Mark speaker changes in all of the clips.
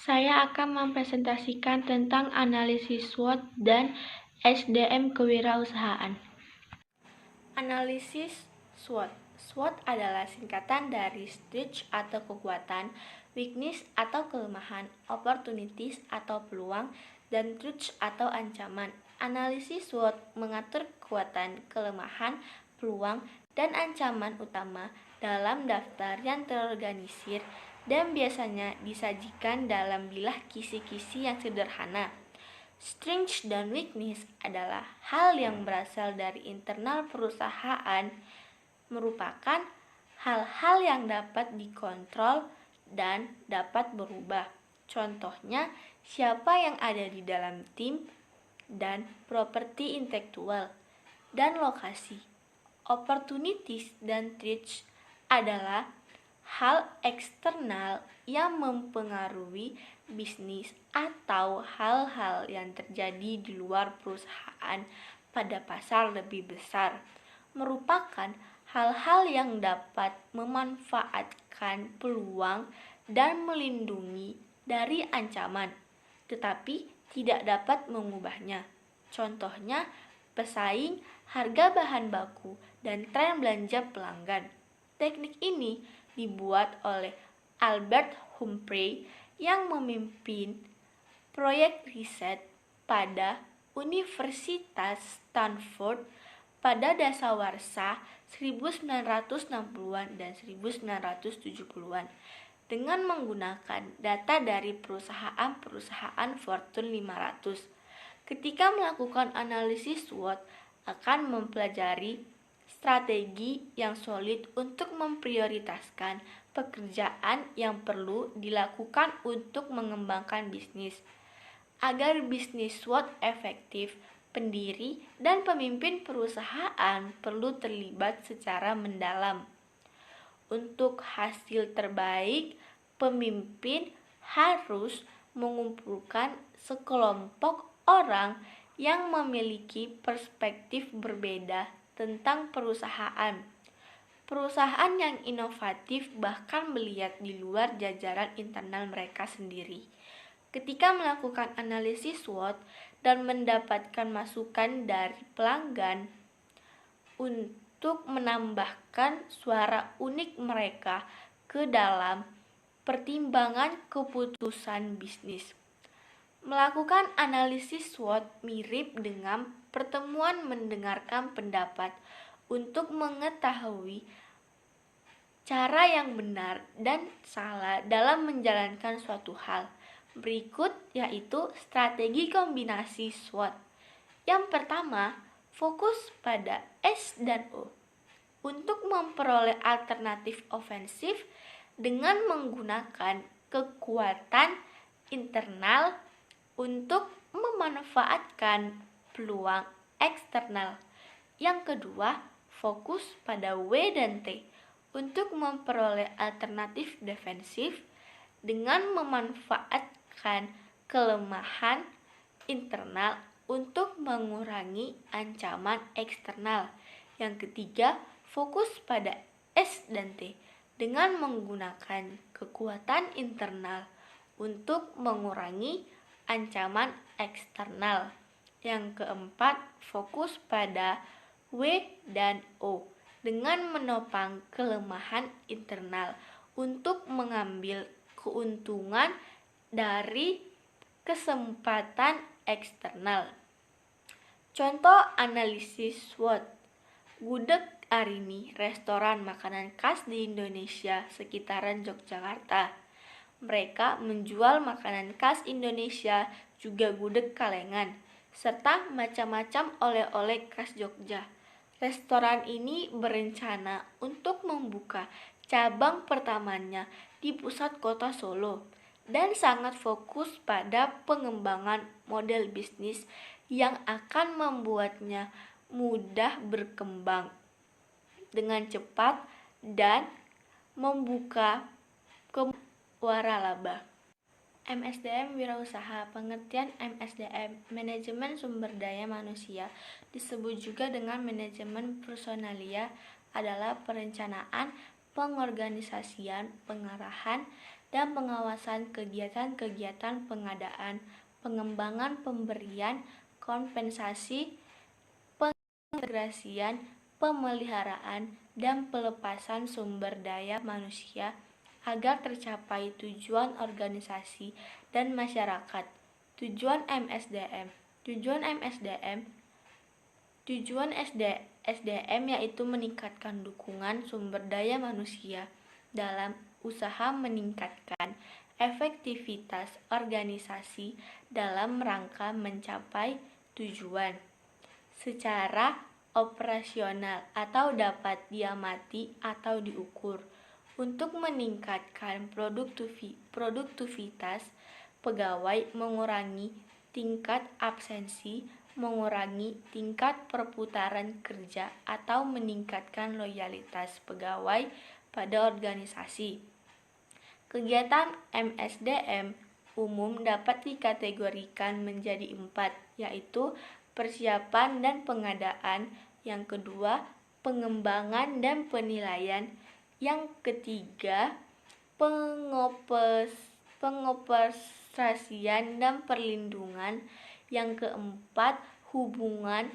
Speaker 1: Saya akan mempresentasikan tentang analisis SWOT dan SDM kewirausahaan. Analisis SWOT. SWOT adalah singkatan dari strength atau kekuatan, weakness atau kelemahan, opportunities atau peluang, dan threat atau ancaman. Analisis SWOT mengatur kekuatan, kelemahan, peluang, dan ancaman utama dalam daftar yang terorganisir dan biasanya disajikan dalam bilah kisi-kisi yang sederhana. Strength dan weakness adalah hal yang berasal dari internal perusahaan, merupakan hal-hal yang dapat dikontrol dan dapat berubah. Contohnya, siapa yang ada di dalam tim dan properti intelektual dan lokasi. Opportunities dan threats adalah hal eksternal yang mempengaruhi bisnis atau hal-hal yang terjadi di luar perusahaan pada pasar lebih besar, merupakan hal-hal yang dapat memanfaatkan peluang dan melindungi dari ancaman, tetapi tidak dapat mengubahnya. Contohnya, pesaing, harga bahan baku, dan tren belanja pelanggan. Teknik ini dibuat oleh Albert Humphrey yang memimpin proyek riset pada Universitas Stanford pada dasawarsa 1960-an dan 1970-an dengan menggunakan data dari perusahaan-perusahaan Fortune 500. Ketika melakukan analisis SWOT, akan mempelajari strategi yang solid untuk memprioritaskan pekerjaan yang perlu dilakukan untuk mengembangkan bisnis. Agar bisnis SWOT efektif, pendiri dan pemimpin perusahaan perlu terlibat secara mendalam. Untuk hasil terbaik, pemimpin harus mengumpulkan sekelompok orang yang memiliki perspektif berbeda tentang perusahaan. Perusahaan yang inovatif bahkan melihat di luar jajaran internal mereka sendiri. Ketika melakukan analisis SWOT dan mendapatkan masukan dari pelanggan untuk menambahkan suara unik mereka ke dalam pertimbangan keputusan bisnis. Melakukan analisis SWOT mirip dengan pertemuan mendengarkan pendapat untuk mengetahui cara yang benar dan salah dalam menjalankan suatu hal. Berikut yaitu strategi kombinasi SWOT. Yang pertama, fokus pada S dan O untuk memperoleh alternatif ofensif dengan menggunakan kekuatan internal untuk memanfaatkan peluang eksternal. Yang kedua, fokus pada W dan T untuk memperoleh alternatif defensif dengan memanfaatkan kelemahan internal untuk mengurangi ancaman eksternal. Yang ketiga, fokus pada S dan T dengan menggunakan kekuatan internal untuk mengurangi ancaman eksternal. Yang keempat, fokus pada W dan O dengan menopang kelemahan internal untuk mengambil keuntungan dari kesempatan eksternal. Contoh analisis SWOT. Gudeg Arini, restoran makanan khas di Indonesia sekitaran Yogyakarta. Mereka menjual makanan khas Indonesia, juga gudeg kalengan, serta macam-macam oleh-oleh khas Jogja. Restoran ini berencana untuk membuka cabang pertamanya di pusat kota Solo dan sangat fokus pada pengembangan model bisnis yang akan membuatnya mudah berkembang dengan cepat dan membuka waralaba. MSDM Wirausaha. Pengertian MSDM, manajemen sumber daya manusia, disebut juga dengan manajemen personalia, adalah perencanaan, pengorganisasian, pengarahan, dan pengawasan kegiatan-kegiatan pengadaan, pengembangan pemberian kompensasi, pengintegrasian, pemeliharaan, dan pelepasan sumber daya manusia agar tercapai tujuan organisasi dan masyarakat. Tujuan MSDM. Tujuan SDM yaitu meningkatkan dukungan sumber daya manusia dalam usaha meningkatkan efektivitas organisasi dalam rangka mencapai tujuan secara operasional atau dapat diamati atau diukur untuk meningkatkan produktivitas pegawai, mengurangi tingkat absensi, mengurangi tingkat perputaran kerja, atau meningkatkan loyalitas pegawai pada organisasi. Kegiatan MSDM umum dapat dikategorikan menjadi 4, yaitu persiapan dan pengadaan, yang kedua pengembangan dan penilaian, yang ketiga pengoperasian dan perlindungan, yang keempat hubungan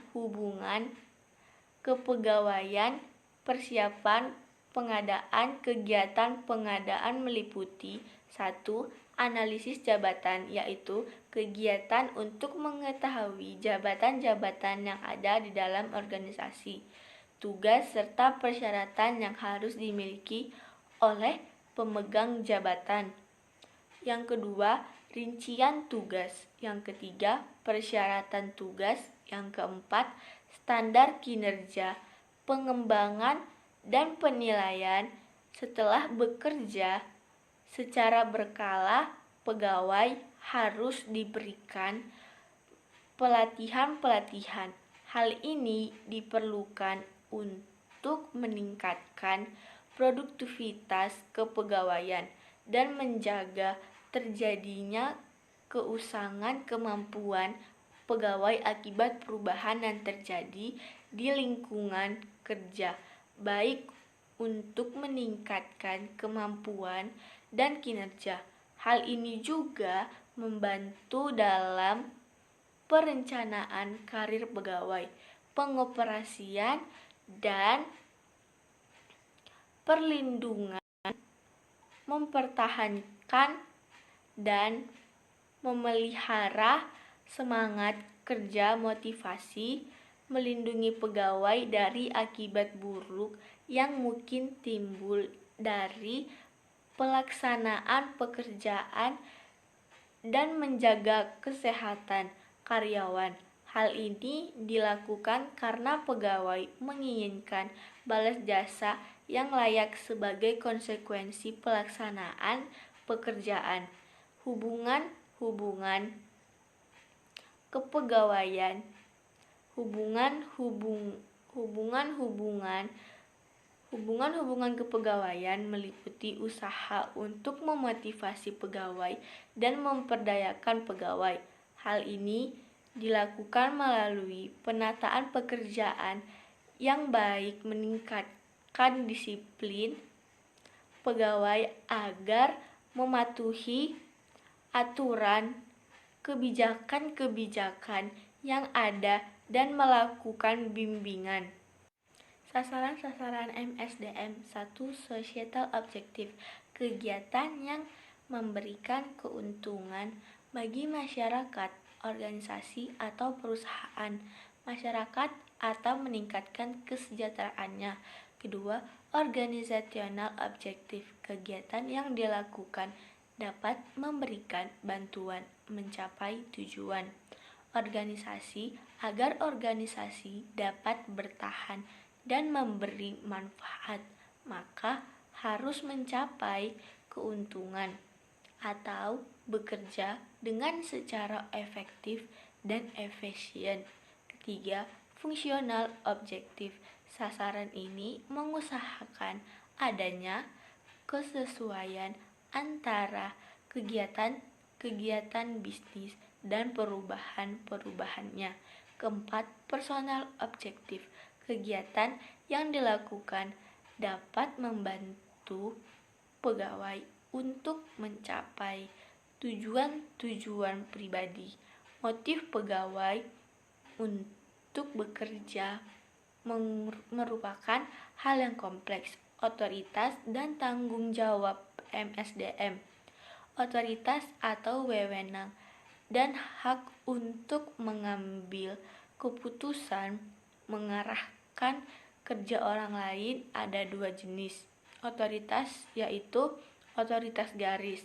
Speaker 1: kepegawaian. Persiapan pengadaan. Kegiatan pengadaan meliputi 1. Analisis jabatan, yaitu kegiatan untuk mengetahui jabatan-jabatan yang ada di dalam organisasi, tugas serta persyaratan yang harus dimiliki oleh pemegang jabatan. Yang kedua, rincian tugas. Yang ketiga, persyaratan tugas. Yang keempat, standar kinerja, pengembangan, dan penilaian. Setelah bekerja secara berkala, pegawai harus diberikan pelatihan-pelatihan. Hal ini diperlukan untuk meningkatkan produktivitas kepegawaian dan menjaga terjadinya keusangan kemampuan pegawai akibat perubahan yang terjadi di lingkungan kerja, baik untuk meningkatkan kemampuan dan kinerja. Hal ini juga membantu dalam perencanaan karir pegawai, pengoperasian, dan perlindungan, mempertahankan dan memelihara semangat kerja, motivasi, melindungi pegawai dari akibat buruk yang mungkin timbul dari pelaksanaan pekerjaan, dan menjaga kesehatan karyawan. Hal ini dilakukan karena pegawai menginginkan balas jasa yang layak sebagai konsekuensi pelaksanaan pekerjaan. Hubungan kepegawaian. Hubungan kepegawaian meliputi usaha untuk memotivasi pegawai dan memperdayakan pegawai. Hal ini dilakukan melalui penataan pekerjaan yang baik, meningkatkan disiplin pegawai agar mematuhi aturan, kebijakan-kebijakan yang ada, dan melakukan bimbingan. Sasaran-sasaran MSDM. 1. Societal Objective, kegiatan yang memberikan keuntungan bagi masyarakat, organisasi, atau perusahaan masyarakat atau meningkatkan kesejahteraannya. Kedua, Organizational Objective, kegiatan yang dilakukan dapat memberikan bantuan mencapai tujuan organisasi agar organisasi dapat bertahan dan memberi manfaat, maka harus mencapai keuntungan atau bekerja dengan secara efektif dan efisien. Ketiga, Functional Objective, sasaran ini mengusahakan adanya kesesuaian antara kegiatan bisnis dan perubahan-perubahannya. Keempat, Personal Objective, kegiatan yang dilakukan dapat membantu pegawai untuk mencapai tujuan-tujuan pribadi. Motif pegawai untuk bekerja merupakan hal yang kompleks. Otoritas dan tanggung jawab MSDM. Otoritas atau wewenang dan hak untuk mengambil keputusan mengarahkan kerja orang lain ada dua jenis. Otoritas yaitu otoritas garis,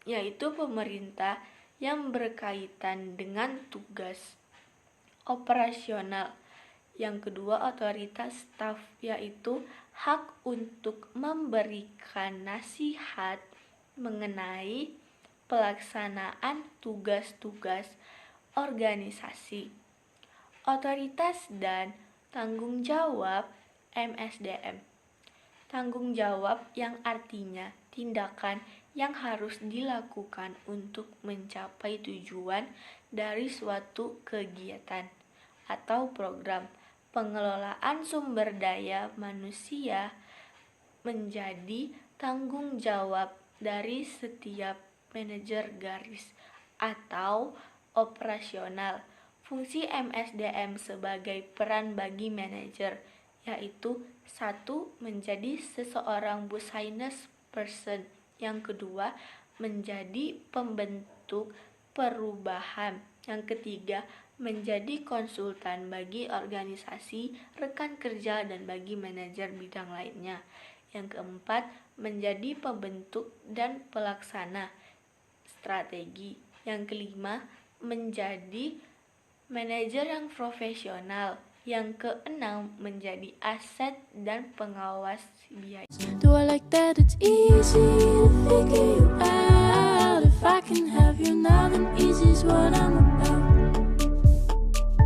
Speaker 1: yaitu pemerintah yang berkaitan dengan tugas operasional. Yang kedua, otoritas staf, yaitu hak untuk memberikan nasihat mengenai pelaksanaan tugas-tugas organisasi. Otoritas dan tanggung jawab MSDM. Tanggung jawab yang artinya tindakan yang harus dilakukan untuk mencapai tujuan dari suatu kegiatan atau program. Pengelolaan sumber daya manusia menjadi tanggung jawab dari setiap manajer garis atau operasional. Fungsi MSDM sebagai peran bagi manajer, yaitu 1. Menjadi seseorang business person. Yang kedua, menjadi pembentuk perubahan. Yang ketiga, menjadi konsultan bagi organisasi, rekan kerja, dan bagi manajer bidang lainnya. Yang keempat, menjadi pembentuk dan pelaksana strategi. Yang kelima, menjadi manajer yang profesional. Yang keenam, menjadi aset dan pengawas biaya.
Speaker 2: Do I like that it's easy to figure you out?